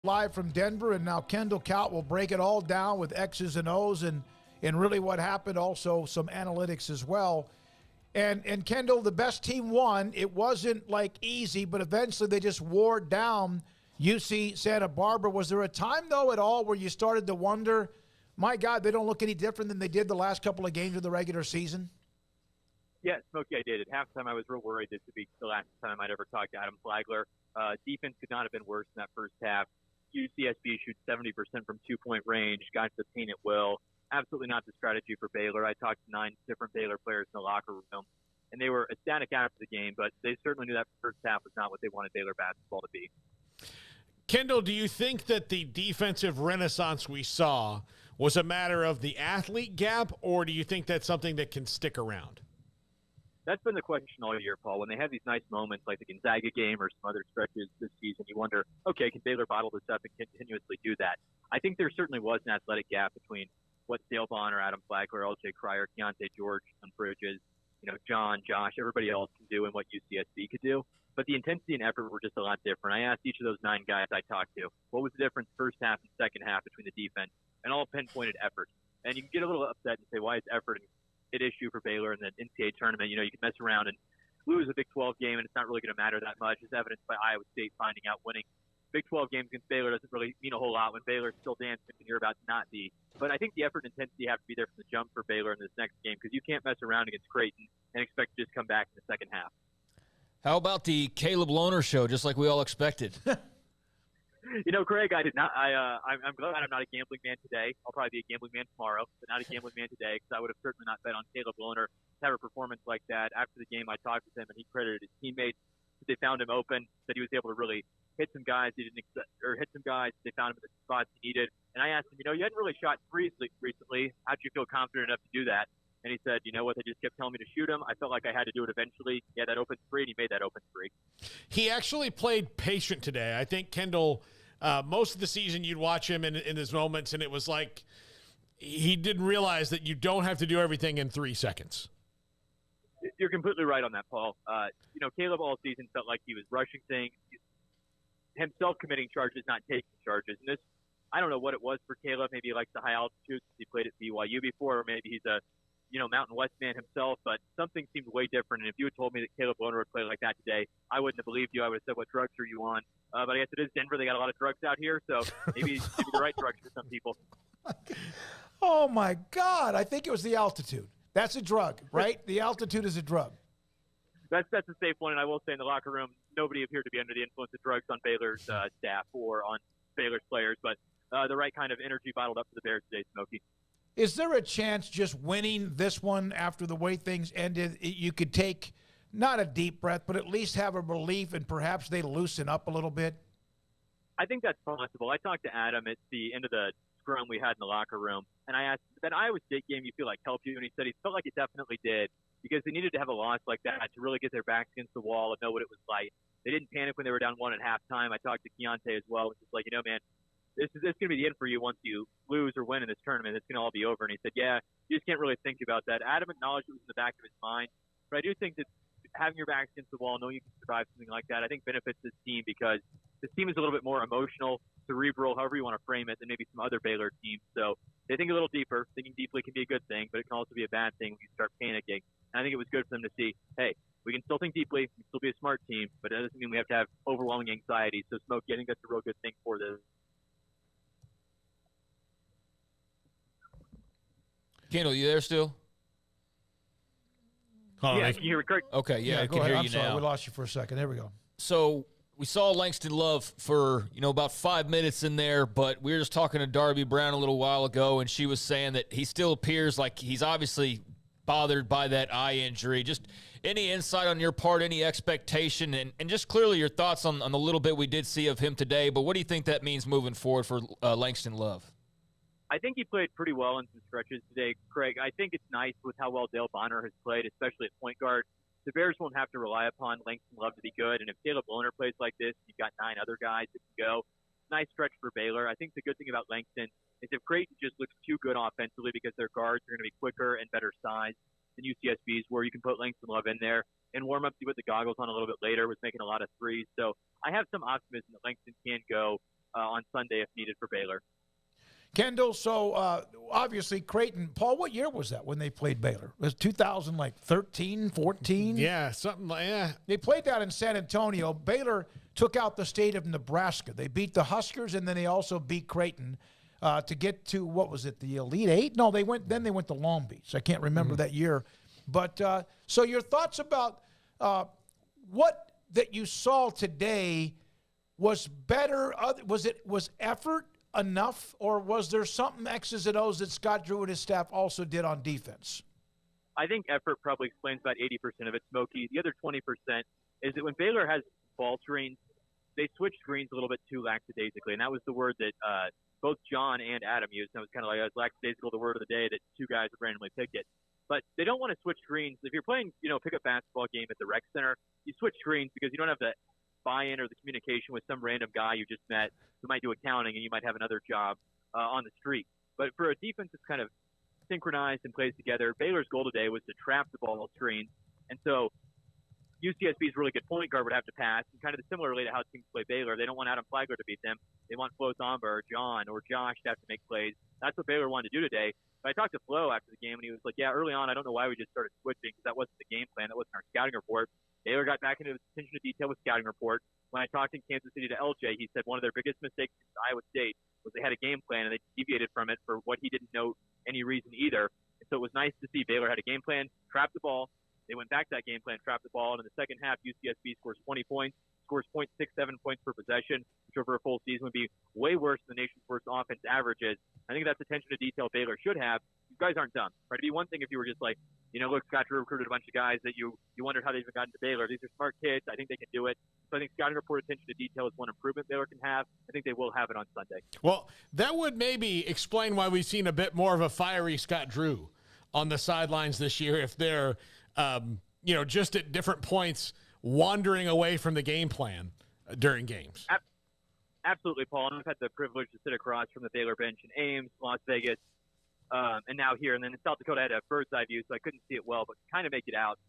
Live from Denver, and now Kendall Kaut will break it all down with X's and O's and really what happened, also some analytics as well. And Kendall, the best team won. It wasn't like easy, but eventually they just wore down UC Santa Barbara. Was there a time, though, at all where you started to wonder, my God, they don't look any different than they did the last couple of games of the regular season? Yeah, Smokey, I did. At halftime, I was real worried this would be the last time I'd ever talk to Adam Flagler. Defense could not have been worse in that first half. UCSB shoots 70% from two-point range, got to the paint at will. Absolutely not the strategy for Baylor. I talked to 9 different Baylor players in the locker room, and they were ecstatic after the game, but they certainly knew that first half was not what they wanted Baylor basketball to be. Kendall, do you think that the defensive renaissance we saw was a matter of the athlete gap, or do you think that's something that can stick around? That's been the question all year, Paul. When they have these nice moments like the Gonzaga game or some other stretches this season, you wonder, okay, can Baylor bottle this up and continuously do that? I think there certainly was an athletic gap between what Dale Bonner, Adam Flagler, L.J. Cryer, Keontae George, and Bridges, John, Josh, everybody else can do and what UCSB could do. But the intensity and effort were just a lot different. I asked each of those 9 guys I talked to, what was the difference first half and second half between the defense, and all pinpointed effort. And you can get a little upset and say, why is effort an issue for Baylor in the NCAA tournament? You can mess around and lose a Big 12 game, and it's not really going to matter that much, as evidenced by Iowa State finding out winning Big 12 games against Baylor doesn't really mean a whole lot when Baylor's still dancing and you're about to not be. But I think the effort and intensity have to be there from the jump for Baylor in this next game, because you can't mess around against Creighton and expect to just come back in the second half. How about the Caleb Lohner show, just like we all expected? Craig, I did not. I'm glad I'm not a gambling man today. I'll probably be a gambling man tomorrow, but not a gambling man today, because I would have certainly not bet on Caleb Lohner to have a performance like that. After the game, I talked with him, and he credited his teammates that they found him open, that he was able to really hit some guys he didn't expect, or hit some guys. They found him in the spots he needed. And I asked him, you hadn't really shot threes recently. How did you feel confident enough to do that? And he said, you know what, they just kept telling me to shoot him. I felt like I had to do it eventually. Yeah, that open three, and he made that open three. He actually played patient today. I think Kendall, most of the season you'd watch him in his moments, and it was like he didn't realize that you don't have to do everything in 3 seconds. You're completely right on that, Paul. Caleb all season felt like he was rushing things, himself committing charges, not taking charges. And this, I don't know what it was for Caleb. Maybe he likes the high altitude since he played at BYU before, or maybe he's a Mountain West man himself, but something seemed way different. And if you had told me that Caleb Lohner would play like that today, I wouldn't have believed you. I would have said, what drugs are you on? But I guess it is Denver. They got a lot of drugs out here, so maybe the right drugs for some people. Oh, my God. I think it was the altitude. That's a drug, right? The altitude is a drug. That's a safe one, and I will say in the locker room, nobody appeared to be under the influence of drugs on Baylor's staff or on Baylor's players, but the right kind of energy bottled up for the Bears today, Smokey. Is there a chance just winning this one after the way things ended, you could take not a deep breath, but at least have a relief and perhaps they loosen up a little bit? I think that's possible. I talked to Adam at the end of the scrum we had in the locker room, and I asked, that Iowa State game you feel like helped you? And he said he felt like it definitely did, because they needed to have a loss like that to really get their backs against the wall and know what it was like. They didn't panic when they were down 1 at halftime. I talked to Keontae as well, which is like, man, this is going to be the end for you once you lose or win in this tournament. It's going to all be over. And he said, yeah, you just can't really think about that. Adam acknowledged it was in the back of his mind, but I do think that having your backs against the wall, knowing you can survive something like that, I think benefits this team, because this team is a little bit more emotional, cerebral, however you want to frame it, than maybe some other Baylor teams. So they think a little deeper. Thinking deeply can be a good thing, but it can also be a bad thing when you start panicking. And I think it was good for them to see, hey, we can still think deeply, we can still be a smart team, but it doesn't mean we have to have overwhelming anxiety. So, Smokey, I think that's a real good thing for this. Kendall, you there still? Yeah, can you hear me, Craig? Okay, yeah, I go can ahead. hear I'm you sorry, now. we lost you for a second. There we go. So we saw Langston Love for, about 5 minutes in there, but we were just talking to Darby Brown a little while ago, and she was saying that he still appears like he's obviously bothered by that eye injury. Just any insight on your part, any expectation, and just clearly your thoughts on the little bit we did see of him today, but what do you think that means moving forward for Langston Love? I think he played pretty well in some stretches today, Craig. I think it's nice with how well Dale Bonner has played, especially at point guard. The Bears won't have to rely upon Langston Love to be good, and if Caleb Lohner plays like this, you've got 9 other guys that can go. Nice stretch for Baylor. I think the good thing about Langston is if Creighton just looks too good offensively because their guards are going to be quicker and better size than UCSB's, where you can put Langston Love in there and warm up, see what the goggles on a little bit later, was making a lot of threes. So I have some optimism that Langston can go on Sunday if needed for Baylor. Kendall, so obviously Creighton, Paul, what year was that when they played Baylor? It was 2013, 14? Yeah, something like that. They played that in San Antonio. Baylor took out the state of Nebraska. They beat the Huskers, and then they also beat Creighton to get to, what was it, the Elite Eight? No, they went to Long Beach. I can't remember that year. But so your thoughts about what that you saw today was better? Was effort enough, or was there something X's and O's that Scott Drew and his staff also did on defense? I think effort probably explains about 80% of it, Smokey. The other 20% is that when Baylor has ball screens, they switch screens a little bit too lackadaisically, and that was the word that both John and Adam used. And it was kind of like lackadaisical, the word of the day that two guys would randomly pick it. But they don't want to switch screens. If you're playing, pickup basketball game at the rec center, you switch screens because you don't have the buy-in or the communication with some random guy you just met who might do accounting and you might have another job on the street. But for a defense that's kind of synchronized and plays together, Baylor's goal today was to trap the ball screen. And so UCSB's really good point guard would have to pass. And kind of similarly to how teams play Baylor, they don't want Adam Flagler to beat them. They want Flo Thamba or John or Josh to have to make plays. That's what Baylor wanted to do today. But I talked to Flo after the game, and he was like, yeah, early on, I don't know why we just started switching because that wasn't the game plan. That wasn't our scouting report. Baylor got back into attention to detail with scouting report. When I talked in Kansas City to LJ, he said one of their biggest mistakes against Iowa State was they had a game plan, and they deviated from it for what he didn't know any reason either. And so it was nice to see Baylor had a game plan, trapped the ball. They went back to that game plan, trapped the ball, and in the second half, UCSB scores 20 points, scores 0.67 points per possession, which over a full season would be way worse than the nation's worst offense averages. I think that's attention to detail Baylor should have. These guys aren't dumb. Right? It'd be one thing if you were just like, look, Scott Drew recruited a bunch of guys that you wondered how they even got into Baylor. These are smart kids. I think they can do it. So I think scouting report attention to detail is one improvement Baylor can have. I think they will have it on Sunday. Well, that would maybe explain why we've seen a bit more of a fiery Scott Drew on the sidelines this year if they're just at different points wandering away from the game plan during games. Absolutely, Paul. And I've had the privilege to sit across from the Baylor bench in Ames, Las Vegas, and now here. And then in South Dakota, I had a bird's eye view, so I couldn't see it well, but kind of make it out.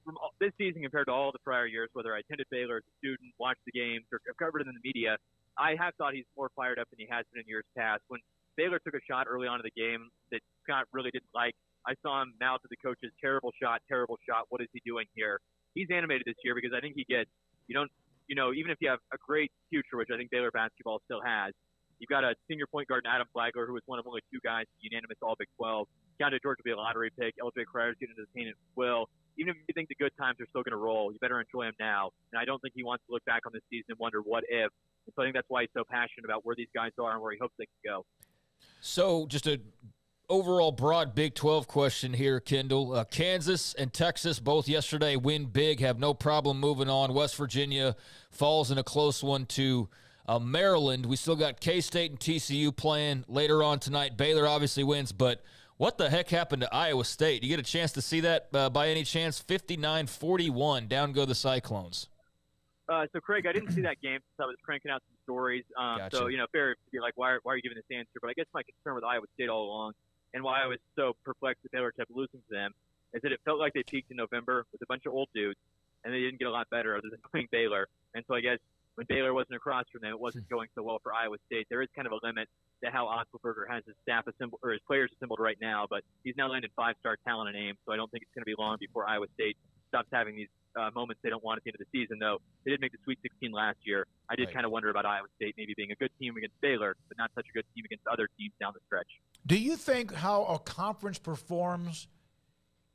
From this season compared to all the prior years, whether I attended Baylor as a student, watched the games, or covered it in the media, I have thought he's more fired up than he has been in years past. When Baylor took a shot early on in the game that Scott really didn't like, I saw him mouth to the coaches, terrible shot, what is he doing here? He's animated this year because I think he gets, even if you have a great future, which I think Baylor basketball still has, you've got a senior point guard in Adam Flagler, who was one of only two guys unanimous All Big 12. Keontae George will be a lottery pick. LJ Crier's getting into the paint at will. Even if you think the good times are still going to roll, you better enjoy them now. And I don't think he wants to look back on this season and wonder what if. And so I think that's why he's so passionate about where these guys are and where he hopes they can go. So just a overall broad Big 12 question here, Kendall. Kansas and Texas both yesterday win big, have no problem moving on. West Virginia falls in a close one to Maryland. We still got K-State and TCU playing later on tonight. Baylor obviously wins, but what the heck happened to Iowa State? You get a chance to see that by any chance? 59-41, down go the Cyclones. So, Craig, I didn't see that game since I was cranking out some stories. Gotcha. So, fair to be like, why are you giving this answer? But I guess my concern with Iowa State all along and why I was so perplexed that Baylor kept losing to them is that it felt like they peaked in November with a bunch of old dudes, and they didn't get a lot better other than playing Baylor. And so I guess when Baylor wasn't across from them, it wasn't going so well for Iowa State. There is kind of a limit to how Otzelberger has his staff assembled or his players assembled right now, but he's now landed 5-star talent in Ames, so I don't think it's going to be long before Iowa State stops having these moments they don't want at the end of the season, though. They did make the Sweet 16 last year. I did kind of wonder about Iowa State maybe being a good team against Baylor, but not such a good team against other teams down the stretch. Do you think how a conference performs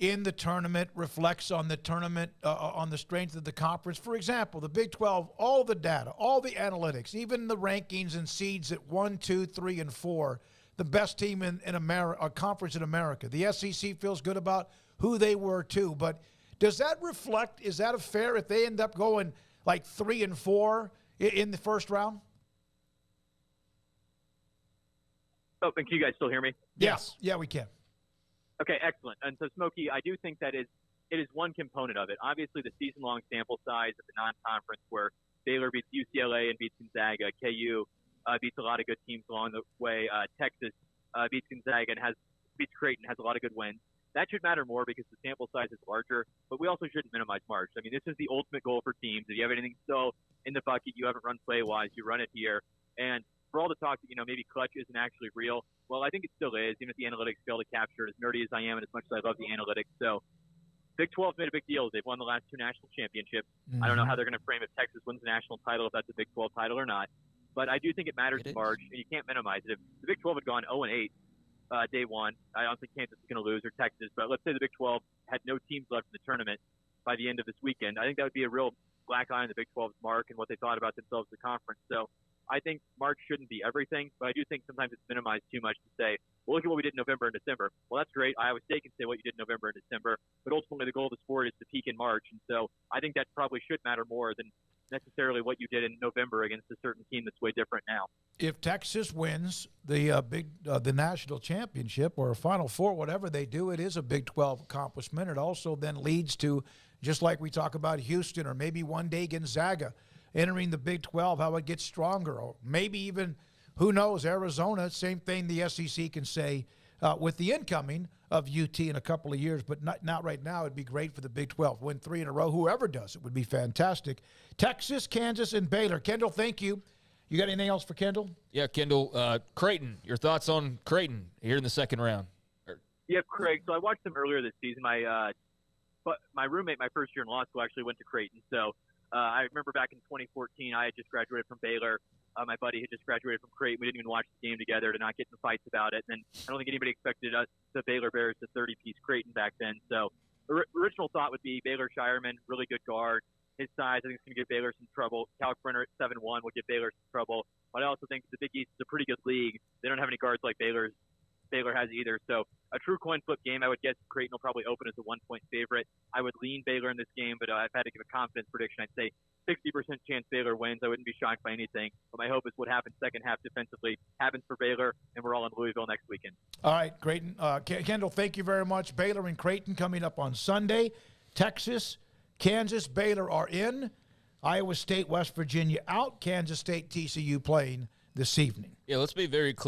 in the tournament reflects on the tournament, on the strength of the conference? For example, the Big 12, all the data, all the analytics, even the rankings and seeds at 1, 2, 3, and 4, the best team in America, a conference in America. The SEC feels good about who they were too, but does that reflect, is that a fair if they end up going like 3 and 4 in the first round? Oh, and can you guys still hear me? Yes. Yeah, we can. Okay, excellent. And so, Smokey, I do think that it is one component of it. Obviously, the season-long sample size of the non-conference where Baylor beats UCLA and beats Gonzaga, KU beats a lot of good teams along the way, Texas beats Gonzaga and beats Creighton, has a lot of good wins. That should matter more because the sample size is larger, but we also shouldn't minimize marks. I mean, this is the ultimate goal for teams. If you have anything still in the bucket you haven't run play-wise, you run it here. And for all the talk that, maybe clutch isn't actually real, well, I think it still is, even if the analytics fail to capture it, as nerdy as I am and as much as I love the analytics. So Big 12 made a big deal. They've won the last 2 national championships. I don't know how they're going to frame if Texas wins the national title, if that's a Big 12 title or not. But I do think it matters in March, and you can't minimize it. If the Big 12 had gone 0-8 day one, I don't think Kansas is going to lose, or Texas. But let's say the Big 12 had no teams left in the tournament by the end of this weekend. I think that would be a real black eye on the Big 12's mark and what they thought about themselves as a conference. So I think March shouldn't be everything, but I do think sometimes it's minimized too much to say, well, look at what we did in November and December. Well, that's great. Iowa State can say what you did in November and December, but ultimately the goal of the sport is to peak in March. And so I think that probably should matter more than necessarily what you did in November against a certain team that's way different now. If Texas wins the national championship or a Final Four, whatever they do, it is a Big 12 accomplishment. It also then leads to, just like we talk about Houston or maybe one day Gonzaga entering the Big 12, how it gets stronger, or maybe even, who knows, Arizona, same thing the SEC can say with the incoming of UT in a couple of years, but not right now. It'd be great for the Big 12. Win 3 in a row. Whoever does it would be fantastic. Texas, Kansas, and Baylor. Kendall, thank you. You got anything else for Kendall? Yeah, Kendall, Creighton. Your thoughts on Creighton here in the second round? Yeah, Craig. So I watched them earlier this season. My roommate, my first year in law school, actually went to Creighton. So I remember back in 2014, I had just graduated from Baylor. My buddy had just graduated from Creighton. We didn't even watch the game together to not get in fights about it. And I don't think anybody expected us, the Baylor Bears, to 30-piece Creighton back then. So original thought would be Baylor Shireman, really good guard. His size, I think, is going to give Baylor some trouble. Cal Brenner at 7'1" will give Baylor some trouble. But I also think the Big East is a pretty good league. They don't have any guards like Baylor has either. So a true coin flip game, I would guess Creighton will probably open as a 1-point favorite. I would lean Baylor in this game, but if I had to give a confidence prediction, I'd say 60% chance Baylor wins. I wouldn't be shocked by anything. But my hope is what happens second half defensively happens for Baylor, and we're all in Louisville next weekend. All right, Creighton. Kendall, thank you very much. Baylor and Creighton coming up on Sunday. Texas, Kansas, Baylor are in. Iowa State, West Virginia out. Kansas State, TCU playing this evening. Yeah, let's be very clear.